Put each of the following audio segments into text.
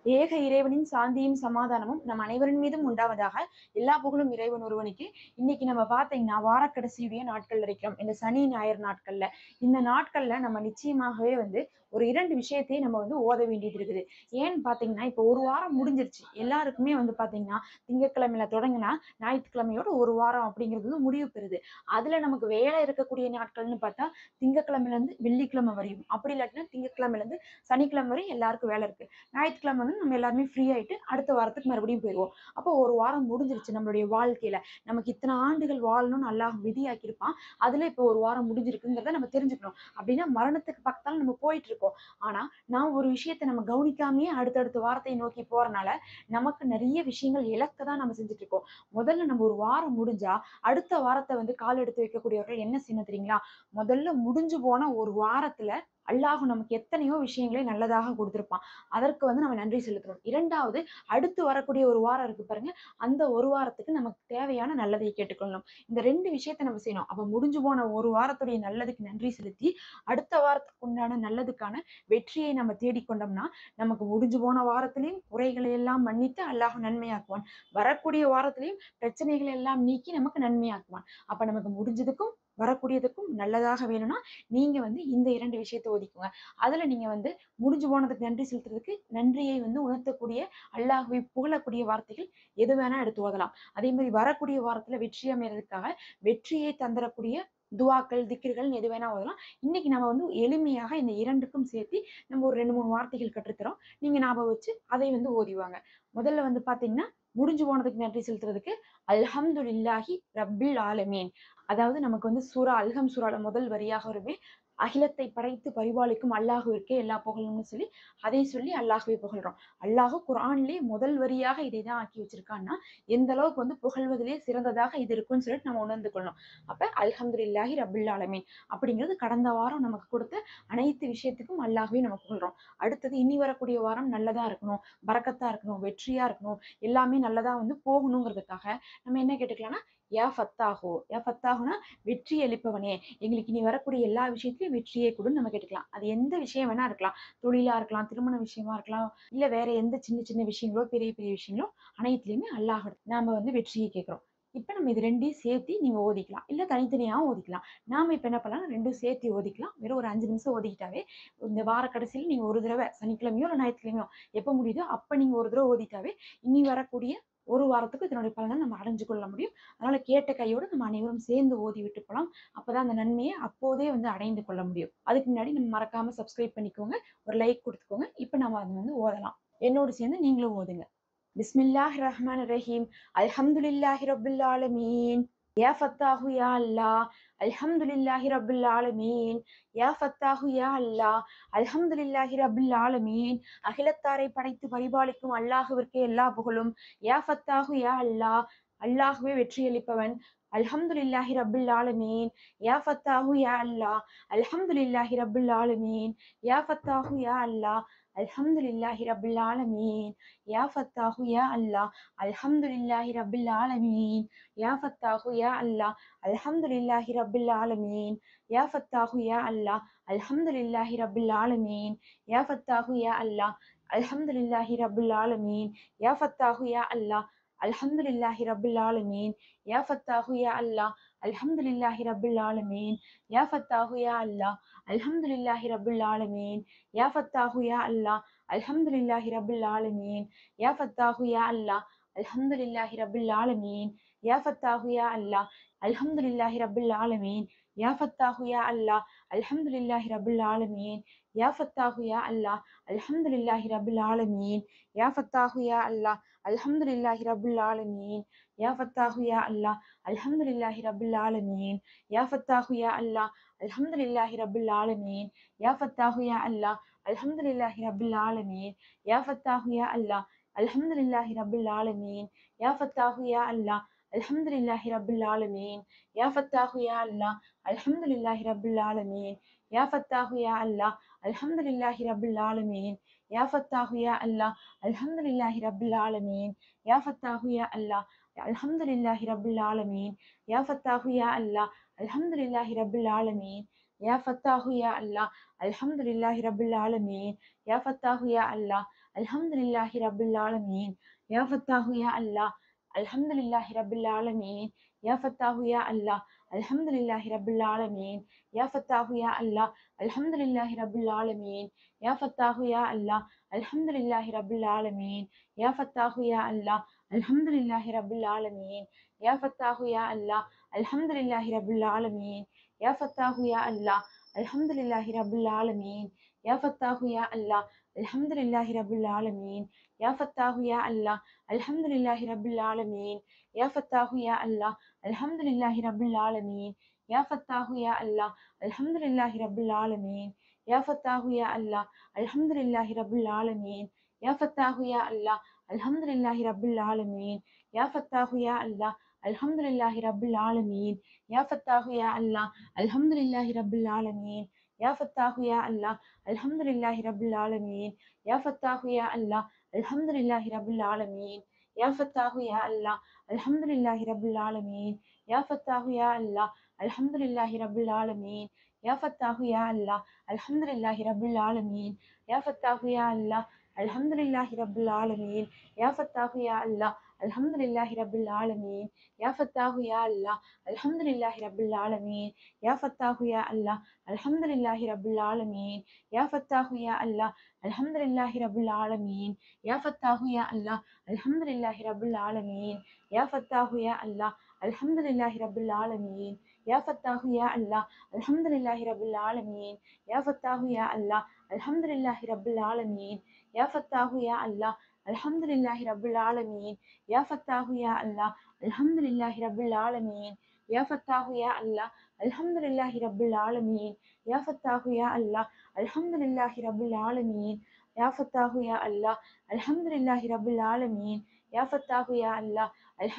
ஏக இறைவனின் சாந்தியும் சமாதானமும் நம் அனைவரின் மீதும் உண்டாவதாக. எல்லா புகழும் இறைவன் ஒருவனுக்கு. இன்னைக்கு நம்ம பார்த்தீங்கன்னா வாரக்கடைசியுடைய நாட்கள் இருக்கிறோம். இந்த சனி ஞாயிறு நாட்கள்ல இந்த நாட்கள்ல நம்ம நிச்சயமாகவே ஒரு 2 விஷயத்தையும் நம்ம ஓத வேண்டியது இருக்குது. ஏன்னு பார்த்தீங்கன்னா இப்போ ஒரு வாரம் முடிஞ்சிருச்சு. எல்லாருக்குமே பார்த்தீங்கன்னா திங்கட்கிழமையில தொடங்கினா ஞாயிற்றுக்கிழமையோட ஒரு வாரம் அப்படிங்கிறது முடிவு பெறுது. அதுல நமக்கு வேலை இருக்கக்கூடிய நாட்கள்னு பார்த்தா திங்கட்கிழமையில இருந்து வெள்ளிக்கிழமை வரையும், அப்படி இல்லாட்டினா திங்கட்கிழமையில இருந்து சனிக்கிழமை வரை எல்லாருக்கும் வேலை இருக்கு. ஞாயிற்றுக்கிழமை நம்ம எல்லாருமே ஃப்ரீ ஆயிட்டு அடுத்த வாரத்துக்கு மறுபடியும் போயிடுவோம். அப்போ ஒரு வாரம் முடிஞ்சிருச்சு நம்மளுடைய வாழ்க்கையில. நமக்கு இத்தனை ஆண்டுகள் வாழணும்னு அல்லாஹ் விதியாக்கியிருப்பான். அதுல இப்போ ஒரு வாரம் முடிஞ்சிருக்குங்கிறத நம்ம தெரிஞ்சுக்கணும். அப்படின்னா மரணத்துக்கு பக்கத்தால நம்ம போயிட்டு இருக்கோம். ஆனா நான் ஒரு விஷயத்தை நம்ம கவனிக்காமயே அடுத்தடுத்த வாரத்தை நோக்கி போறனால நமக்கு நிறைய விஷயங்கள் இழக்க தான் நம்ம செஞ்சுட்டு இருக்கோம். முதல்ல நம்ம ஒரு வாரம் முடிஞ்சா அடுத்த வாரத்தை கால் எடுத்து வைக்கக்கூடியவர்கள் என்ன செய்யணும் தெரியுங்களா? முதல்ல முடிஞ்சு போன ஒரு வாரத்துல அல்லாஹ் நமக்கு எத்தனையோ விஷயங்களை நல்லதாக கொடுத்திருப்பான். அதற்கு நம்ம நன்றி செலுத்தணும். 2வது, அடுத்து வரக்கூடிய ஒரு வாரம் இருக்கு பாருங்க. அந்த ஒரு வாரத்துக்கு நமக்கு தேவையான நல்லதை கேட்டுக்கொள்ளணும். இந்த 2 விஷயத்த நம்ம செய்யணும். அப்ப முடிஞ்சு போன ஒரு வாரத்துடைய நல்லதுக்கு நன்றி செலுத்தி, அடுத்த வாரத்துக்கு உண்டான நல்லதுக்கான வெற்றியை நம்ம தேடிக்கொண்டோம்னா, நமக்கு முடிஞ்சு போன வாரத்திலேயும் குறைகளை எல்லாம் மன்னித்து அல்லாஹ் நன்மையாக்குவான். வரக்கூடிய வாரத்திலேயும் பிரச்சனைகளை எல்லாம் நீக்கி நமக்கு நன்மையாக்குவான். அப்ப நமக்கு முடிஞ்சதுக்கும் வரக்கூடியதுக்கும் நல்லதாக வேணும்னா நீங்க இந்த 2 விஷயத்த ஒதுக்குங்க. அதுல நீங்க முடிஞ்சு போனதுக்கு நன்றி செலுத்துறதுக்கு நன்றியை உணர்த்தக்கூடிய, அல்லாஹ்வை புகழக்கூடிய வார்த்தைகள் எது வேணா எடுத்து ஓதலாம். அதே மாதிரி வரக்கூடிய வாரத்துல வெற்றி அமையறதுக்காக வெற்றியை தந்திரக்கூடிய துவாக்கள், திக்ர்கள் எது வேணா ஓதலாம். இன்னைக்கு நம்ம எளிமையாக இந்த 2க்கும் சேர்த்து நம்ம ஒரு 2, 3 வார்த்தைகள் கற்றுத்தரோம். நீங்க ஞாபகம் வச்சு அதை ஓதிவாங்க. முதல்ல பாத்தீங்கன்னா முடிஞ்சு போனதுக்கு நன்றி செலுத்துறதுக்கு அல்ஹம்துலில்லாஹி ரப்பில் ஆலமீன். அதாவது நமக்கு சூரா அல்ஹம் சூரால முதல் வரியாக வருமே, அகிலத்தை படைத்து பரிபாலிக்கும் அல்லாஹ்விற்கே எல்லா புகழும்னு சொல்லி அல்லாஹ்வை புகழ்றோம். அல்லாஹ் குர்ஆன்லயே முதல் வரியாக இதை தான் ஆக்கி வச்சிருக்கான்னா எந்த அளவுக்கு புகழ்வதிலே சிறந்ததாக இது இருக்குன்னு சொல்லிட்டு நம்ம உணர்ந்து கொள்ளணும். அப்ப அல்ஹம்துலில்லாஹி ரப்பில் ஆலமீன் அப்படிங்கிறது கடந்த வாரம் நமக்கு கொடுத்த அனைத்து விஷயத்துக்கும் அல்லாஹ்வை நம்ம புகழ்றோம். அடுத்தது இனி வரக்கூடிய வாரம் நல்லதா இருக்கணும், பரக்கத்தா இருக்கணும், வெற்றியா இருக்கணும், எல்லாமே நல்லதா போகணுங்கிறதுக்காக நம்ம என்ன கேட்டுக்கலாம்னா யா ஃபத்தாஹு. யா ஃபத்தாஹுனா வெற்றி அளிப்பவனே, எங்களுக்கு இனி வரக்கூடிய எல்லா விஷயத்திலயும் வெற்றியை கொடுன்னு நம்ம கேட்டுக்கலாம். அது எந்த விஷயம் வேணா இருக்கலாம். தொழிலா இருக்கலாம், திருமண விஷயமா இருக்கலாம், இல்ல வேற எந்த சின்ன சின்ன விஷயங்களோ பெரிய பெரிய விஷயங்களோ அனைத்துலயுமே அல்லாஹ் நாம வெற்றியை கேட்கிறோம். இப்ப நம்ம இது 2யும் சேர்த்து நீங்க ஓதிக்கலாம். இல்ல தனித்தனியாவும் ஓதிக்கலாம். நாம இப்ப என்ன பண்ணலாம், 2ம் சேர்த்து ஓதிக்கலாம். வெறும் ஒரு 5 நிமிஷம் ஓதிக்கிட்டாவே இந்த வார கடைசியில நீங்க ஒரு தடவை சனிக்கிழமையோ இல்ல ஞாயிற்றுக்கிழமையோ எப்ப முடியுதோ அப்ப நீங்க ஒரு தடவை ஓதிட்டாவே இனி வரக்கூடிய ஒரு வாரத்துக்கு இதனுடைய பலனை நம்ம அடைஞ்சு கொள்ள முடியும். அதனால கேட்ட கையோடு நம்ம அனைவரும் சேர்ந்து ஓதி விட்டு போலாம். அப்பதான் அந்த நன்மையை அப்போதே அடைந்து கொள்ள முடியும். அதுக்கு முன்னாடி நம்ம மறக்காம சப்ஸ்கிரைப் பண்ணிக்கோங்க. ஒரு லைக் கொடுத்துக்கோங்க. இப்ப நம்ம அதை ஓதலாம். என்னோடு சேர்ந்து நீங்களும் ஓதுங்க. பிஸ்மில்லாஹிர் ரஹ்மானிர் ரஹீம். அல்ஹம்துலில்லாஹி ரப்பில் ஆலமீன். யா ஃபத்தாஹு யா அல்லாஹ். அல்ஹம்துலில்லாஹி ரப்பில் ஆலமீன். யா ஃபத்தாஹு யா அல்லாஹ். அல்ஹம்துலில்லாஹி ரப்பில் ஆலமீன். அகிலத்தாரை படைத்து பரிபாலிக்கும் அல்லாஹ்விற்கே எல்லா புகழும். யா ஃபத்தாஹு யா அல்லாஹ். அல்லாஹ்வே வெற்றியளிப்பவன். அல்ஹம்துலில்லாஹி ரப்பில் ஆலமீன். யா ஃபத்தாஹு யா அல்லாஹ். அல்ஹம்துலில்லாஹி ரப்பில் ஆலமீன். யா ஃபத்தாஹு யா அல்லாஹ். அல்ஹம்துலில்லாஹி ரப்பில் ஆலமீன். யா ஃபத்தாஹு யா அல்லாஹ். அல்ஹம்துலில்லாஹி ரப்பில் ஆலமீன். யா ஃபத்தாஹு யா அல்லாஹ். அல்ஹம்துலில்லாஹி ரப்பில் ஆலமீன். யா ஃபத்தாஹு யா அல்லாஹ். அல்ஹம்துலில்லாஹி ரப்பில் ஆலமீன். யா ஃபத்தாஹு யா அல்லாஹ். அல்ஹம்துலில்லாஹி ரப்பில் ஆலமீன். யா ஃபத்தாஹு யா அல்லாஹ். அல்ஹம்துலில்லாஹி ரப்பில் ஆலமீன். யா ஃபத்தாஹு யா அல்லாஹ். அல்ஹம்துலில்லாஹி ரப்பில் ஆலமீன். யா ஃபத்தாஹு யா அல்லாஹ். அல்ஹம்துலில்லாஹி ரப்பில் ஆலமீன். யா ஃபத்தாஹு யா அல்லாஹ். அல்ஹம்துலில்லாஹி ரப்பில் ஆலமீன். யா ஃபத்தாஹு யா அல்லாஹ். அல்ஹம்துலில்லாஹி ரப்பில் ஆலமீன். யா ஃபத்தாஹு யா அல்லாஹ். அல்ஹம்துலில்லாஹி ரப்பில் ஆலமீன். யா ஃபத்தாஹு யா அல்லாஹ். அல்ஹம்துலில்லாஹி ரப்பில் ஆலமீன். யா ஃபத்தாஹு யா அல்லாஹ். அல்ஹம்துலில்லாஹி ரப்பில் ஆலமீன். யா ஃபத்தாஹு யா அல்லாஹ். அல்ஹம்துலில்லாஹி ரப்பில் ஆலமீன். யா ஃபத்தாஹு யா அல்லாஹ். அல்ஹம்துலில்லாஹி ரப்பில் ஆலமீன். யா ஃபத்தாஹு யா அல்லாஹ். அல்ஹம்துலில்லாஹி ரப்பில் ஆலமீன். யா ஃபத்தாஹு யா அல்லாஹ். அல்ஹம்துலில்லாஹி ரப்பில் ஆலமீன். யா ஃபத்தாஹு யா அல்லாஹ். அல்ஹம்துலில்லாஹி ரப்பில் ஆலமீன். யா ஃபத்தாஹு யா அல்லாஹ். அல்ஹம்துலில்லாஹி ரப்பில் ஆலமீன். யா ஃபத்தாஹு யா அல்லாஹ். அல்ஹம்துலில்லாஹி ரப்பில் ஆலமீன். யா ஃபத்தாஹு யா அல்லாஹ். அல்ஹம்துலில்லாஹி ரப்பில் ஆலமீன். யா ஃபத்தாஹு யா அல்லாஹ். அல்ஹம்துலில்லாஹி ரப்பில் ஆலமீன். யா ஃபத்தாஹு யா அல்லாஹ். அல்ஹம்துலில்லாஹி ரப்பில் ஆலமீன். யா ஃபத்தாஹு யா அல்லாஹ். அல்ஹம்துலில்லாஹி ரப்பில் ஆலமீன். யா ஃபத்தாஹு யா அல்லாஹ். அல்ஹம்துலில்லாஹி ரப்பில் ஆலமீன். யா ஃபத்தாஹு யா அல்லாஹ். அல்ஹம்துலில்லாஹி ரப்பில் ஆலமீன். யா ஃபத்தாஹு யா அல்லாஹ். அல்ஹம்துலில்லாஹி ரப்பில் ஆலமீன். யா ஃபத்தாஹு யா அல்லாஹ். அல்ஹம்துலில்லாஹி ரப்பில் ஆலமீன். யா ஃபத்தாஹு யா அல்லாஹ். அல்ஹம்துலில்லாஹி ரப்பில் ஆலமீன். யா ஃபத்தாஹு யா அல்லாஹ். அல்ஹம்துலில்லாஹி ரப்பில் ஆலமீன். யா ஃபத்தாஹு யா அல்லாஹ். அல்ஹம்துலில்லாஹி ரப்பில் ஆலமீன். யா ஃபத்தாஹு யா அல்லாஹ். அல்ஹம்துலில்லாஹி ரப்பில் ஆலமீன். யா ஃபத்தாஹு யா அல்லாஹ். அல்ஹம்துலில்லாஹி ரப்பில் ஆலமீன். யா ஃபத்தாஹு யா அல்லாஹ். அல்ஹம்துலில்லாஹி ரப்பில் ஆலமீன். யா ஃபத்தாஹு யா அல்லாஹ். அல்ஹம்துலில்லாஹி ரப்பில் ஆலமீன். யா ஃபத்தாஹு யா அல்லாஹ். அல்ஹம்துலில்லாஹி ரப்பில் ஆலமீன். யா ஃபத்தாஹு யா அல்லாஹ். அல்ஹம்துலில்லாஹி ரப்பில் ஆலமீன். யா ஃபத்தாஹு யா அல்லாஹ். அல்ஹம்துலில்லாஹி ரப்பில் ஆலமீன். யா ஃபத்தாஹு யா அல்லாஹ். அல்ஹம்துலில்லாஹி ரப்பில் ஆலமீன். யா ஃபத்தாஹு யா அல்லாஹ். அல்ஹம்துலில்லாஹி ரப்பில் ஆலமீன். யா ஃபத்தாஹு யா அல்லாஹ். அல்ஹம்துலில்லாஹி ரப்பில் ஆலமீன். யா ஃபத்தாஹு யா அல்லாஹ். அல்ஹம்துலில்லாஹி ரப்பில் ஆலமீன். யா ஃபத்தாஹு யா அல்லாஹ். அல்ஹம்துலில்லாஹி ரப்பில் ஆலமீன். யா ஃபத்தாஹு யா அல்லாஹ். அல்ஹம்துலில்லாஹி ரப்பில் ஆலமீன். யா ஃபத்தாஹு யா அல்லாஹ். அல்ஹம்துலில்லாஹி ரப்பில் ஆலமீன். யா ஃபத்தாஹு யா அல்லாஹ். அல்ஹம்துலில்லாஹி ரப்பில் ஆலமீன். யா ஃபத்தாஹு யா அல்லாஹ். அல்ஹம்துலில்லாஹி ரப்பில் ஆலமீன். யா ஃபத்தாஹு யா அல்லாஹ். அல்ஹம்துலில்லாஹி ரப்பில் ஆலமீன். யா ஃபத்தாஹு யா அல்லாஹ். அல்ஹம்துலில்லாஹி ரப்பில் ஆலமீன். யா ஃபத்தாஹு யா அல்லாஹ். அல்ஹம்துலில்லாஹி ரப்பில் ஆலமீன். யா ஃபத்தாஹு யா அல்லாஹ். அல்ஹம்துலில்லாஹி ரப்பில் ஆலமீன். யா ஃபத்தாஹு யா அல்லாஹ். அல்ஹம்துலில்லாஹி ரப்பில் ஆலமீன். யா ஃபத்தாஹு யா அல்லாஹ். அல்ஹம்துலில்லாஹி ரப்பில் ஆலமீன். யா ஃபத்தாஹு யா அல்லாஹ். அல்ஹம்துலில்லாஹி ரப்பில் ஆலமீன். யா ஃபத்தாஹு யா அல்லாஹ். அல்ஹம்துலில்லாஹி ரப்பில் ஆலமீன். யா ஃபத்தாஹு யா அல்லாஹ். அல்ஹம்துலில்லாஹி ரப்பில் ஆலமீன். யா ஃபத்தாஹு யா அல்லாஹ். அல்ஹம்துலில்லாஹி ரப்பில் ஆலமீன். யா ஃபத்தாஹு யா அல்லாஹ். அல்ஹம்துலில்லாஹி ரப்பில் ஆலமீன். யா ஃபத்தாஹு யா அல்லாஹ். அல்ஹம்துலில்லாஹி ரப்பில் ஆலமீன். யா ஃபத்தாஹு யா அல்லாஹ். அல்ஹம்துலில்லாஹி ரப்பில் ஆலமீன். யா ஃபத்தாஹு யா அல்லாஹ். அல்ஹம்துலில்லாஹி ரப்பில் ஆலமீன். யா ஃபத்தாஹு யா அல்லாஹ். அல்ஹம்துலில்லாஹி ரப்பில் ஆலமீன். யா ஃபத்தாஹு யா அல்லாஹ். அல்ஹம்துலில்லாஹி ரப்பில் ஆலமீன். யா ஃபத்தாஹு யா அல்லாஹ். அல்ஹம்துலில்லாஹி ரப்பில் ஆலமீன். யா ஃபத்தாஹு யா அல்லாஹ்.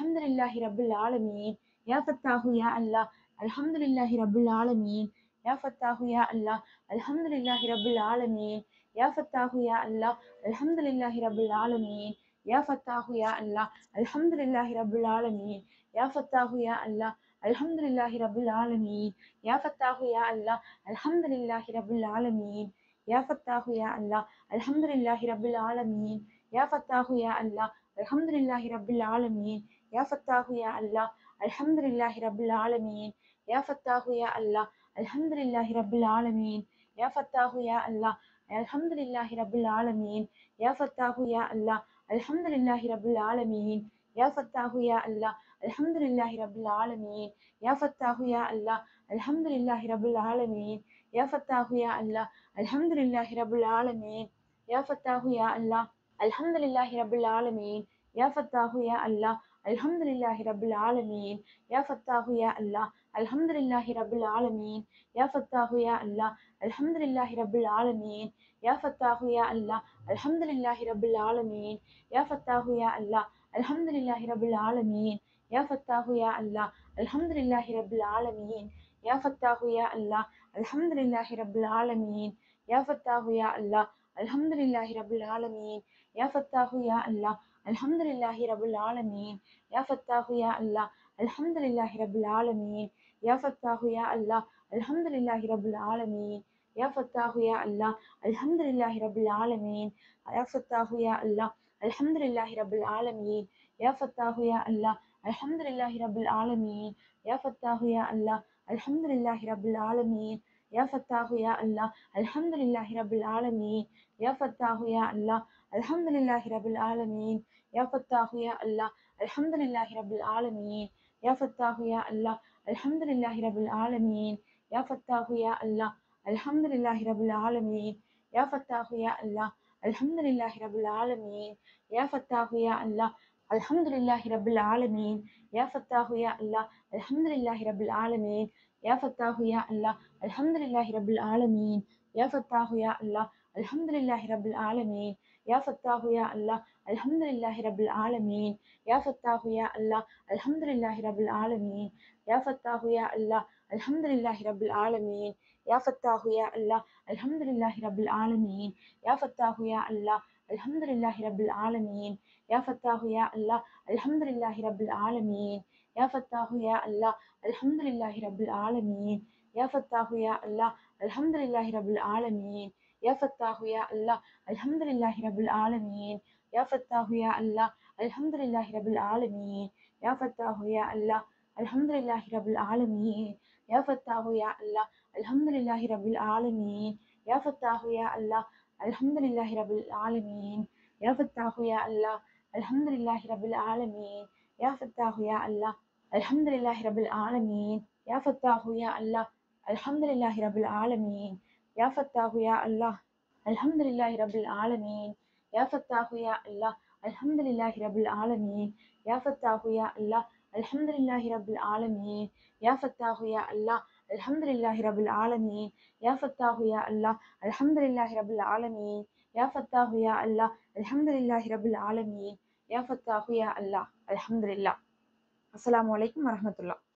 அல்ஹம்துலில்லாஹி ரப்பில் ஆலமீன். யா ஃபத்தாஹு யா அல்லாஹ். அல்ஹம்துலில்லாஹி ரப்பில் ஆலமீன். யா ஃபத்தாஹு யா அல்லாஹ். அல்ஹம்துலில்லாஹி ரப்பில் ஆலமீன். யா ஃபத்தாஹு யா அல்லாஹ். அல்ஹம்துலில்லாஹி ரப்பில் ஆலமீன். யா ஃபத்தாஹு யா அல்லாஹ். அல்ஹம்துலில்லாஹி ரப்பில் ஆலமீன். யா ஃபத்தாஹு யா அல்லாஹ். அல்ஹம்துலில்லாஹி ரப்பில் ஆலமீன். யா ஃபத்தாஹு யா அல்லாஹ். அல்ஹம்துலில்லாஹி ரப்பில் ஆலமீன். யா ஃபத்தாஹு யா அல்லாஹ். அல்ஹம்துலில்லாஹி ரப்பில் ஆலமீன். யா ஃபத்தாஹு யா அல்லாஹ். அல்ஹம்துலில்லாஹி ரப்பில் ஆலமீன். யா ஃபத்தாஹு யா அல்லாஹ். அல்ஹம்துலில்லாஹி ரப்பில் ஆலமீன். யா ஃபத்தாஹு யா அல்லாஹ். அல்ஹம்துலில்லாஹி ரப்பில் ஆலமீன். யா ஃபத்தாஹு யா அல்லாஹ். அல்ஹம்துலில்லாஹி ரப்பில் ஆலமீன். யா ஃபத்தாஹு யா அல்லாஹ். அல்ஹம்துலில்லாஹி ரப்பில் ஆலமீன். யா ஃபத்தாஹு யா அல்லாஹ். அல்ஹம்துலில்லாஹி ரப்பில் ஆலமீன். யா ஃபத்தாஹு யா அல்லாஹ். அல்ஹம்துலில்லாஹி ரப்பில் ஆலமீன். யா ஃபத்தாஹு யா அல்லாஹ். அல்ஹம்துலில்லாஹி ரப்பில் ஆலமீன். யா ஃபத்தாஹு யா அல்லாஹ். அல்ஹம்துலில்லாஹி ரப்பில் ஆலமீன். யா ஃபத்தாஹு யா அல்லாஹ். அல்ஹம்துலில்லாஹி ரப்பில் ஆலமீன். யா ஃபத்தாஹு யா அல்லாஹ். அல்ஹம்துலில்லாஹி ரப்பில் ஆலமீன். யா ஃபத்தாஹு யா அல்லாஹ். அல்ஹம்துலில்லாஹி ரப்பில் ஆலமீன். யா ஃபத்தாஹு யா அல்லாஹ். அல்ஹம்துலில்லாஹி ரப்பில் ஆலமீன். யா ஃபத்தாஹு யா அல்லாஹ். அல்ஹம்துலில்லாஹி ரப்பில் ஆலமீன். யா ஃபத்தாஹு யா அல்லாஹ். அல்ஹம்துலில்லாஹி ரப்பில் ஆலமீன். யா ஃபத்தாஹு யா அல்லாஹ். அல்ஹம்துலில்லாஹி ரப்பில் ஆலமீன். யா ஃபத்தாஹு யா அல்லாஹ். அல்ஹம்துலில்லாஹி ரப்பில் ஆலமீன். யா ஃபத்தாஹு யா அல்லாஹ். அல்ஹம்துலில்லாஹி ரப்பில் ஆலமீன். யா ஃபத்தாஹு யா அல்லாஹ். அல்ஹம்துலில்லாஹி ரப்பில் ஆலமீன். யா ஃபத்தாஹு யா அல்லாஹ். அல்ஹம்துலில்லாஹி ரப்பில் ஆலமீன். யா ஃபத்தாஹு யா அல்லாஹ். அல்ஹம்துலில்லாஹி ரப்பில் ஆலமீன். யா ஃபத்தாஹு யா அல்லாஹ். அல்ஹம்துலில்லாஹி ரப்பில் ஆலமீன். யா ஃபத்தாஹு யா அல்லாஹ். அல்ஹம்துலில்லாஹி ரப்பில் ஆலமீன். யா ஃபத்தாஹு யா அல்லாஹ். அல்ஹம்துலில்லாஹி ரப்பில் ஆலமீன். யா ஃபத்தாஹு யா அல்லாஹ். அல்ஹம்துலில்லாஹி ரப்பில் ஆலமீன். யா ஃபத்தாஹு யா அல்லாஹ். அல்ஹம்துலில்லாஹி ரப்பில் ஆலமீன். யா ஃபத்தாஹு யா அல்லாஹ். அல்ஹம்துலில்லாஹி ரப்பில் ஆலமீன். யா ஃபத்தாஹு யா அல்லாஹ். அல்ஹம்துலில்லாஹி ரப்பில் ஆலமீன். யா ஃபத்தாஹு யா அல்லாஹ். அல்ஹம்துலில்லாஹி ரப்பில் ஆலமீன். யா ஃபத்தாஹு யா அல்லாஹ். அல்ஹம்துலில்லாஹி ரப்பில் ஆலமீன். யா ஃபத்தாஹு யா அல்லாஹ். அல்ஹம்துலில்லாஹி ரப்பில் ஆலமீன். யா ஃபத்தாஹு யா அல்லாஹ். அல்ஹம்துலில்லாஹி ரப்பில் ஆலமீன். யா ஃபத்தாஹு யா அல்லாஹ். அல்ஹம்துலில்லாஹி ரப்பில் ஆலமீன். யா ஃபத்தாஹு யா அல்லாஹ். அல்ஹம்துலில்லாஹி ரப்பில் ஆலமீன். யா ஃபத்தாஹு யா அல்லாஹ். அல்ஹம்துலில்லாஹி ரப்பில் ஆலமீன். யா ஃபத்தாஹு யா அல்லாஹ். அல்ஹம்துலில்லாஹி ரப்பில் ஆலமீன். யா ஃபத்தாஹு யா அல்லாஹ். அல்ஹம்துலில்லாஹி ரப்பில் ஆலமீன். யா ஃபத்தாஹு யா அல்லாஹ். அல்ஹம்துலில்லாஹி ரப்பில் ஆலமீன். يا فتاح يا الله الحمد لله رب العالمين يا فتاح يا الله الحمد لله رب العالمين يا فتاح يا الله الحمد لله رب العالمين يا فتاح يا الله الحمد لله رب العالمين يا فتاح يا الله الحمد لله رب العالمين يا فتاح يا الله الحمد لله رب العالمين يا فتاح يا الله الحمد لله رب العالمين يا فتاح يا الله الحمد لله رب العالمين يا فتاح يا الله الحمد لله رب العالمين يا فتاح يا الله الحمد لله رب العالمين يا فتاح يا الله الحمد لله رب العالمين يا فتاح يا الله الحمد لله رب العالمين يا فتاح يا الله الحمد لله رب العالمين يا فتاح يا الله الحمد لله رب العالمين يا فتاح يا الله الحمد لله. السلام عليكم ورحمة الله.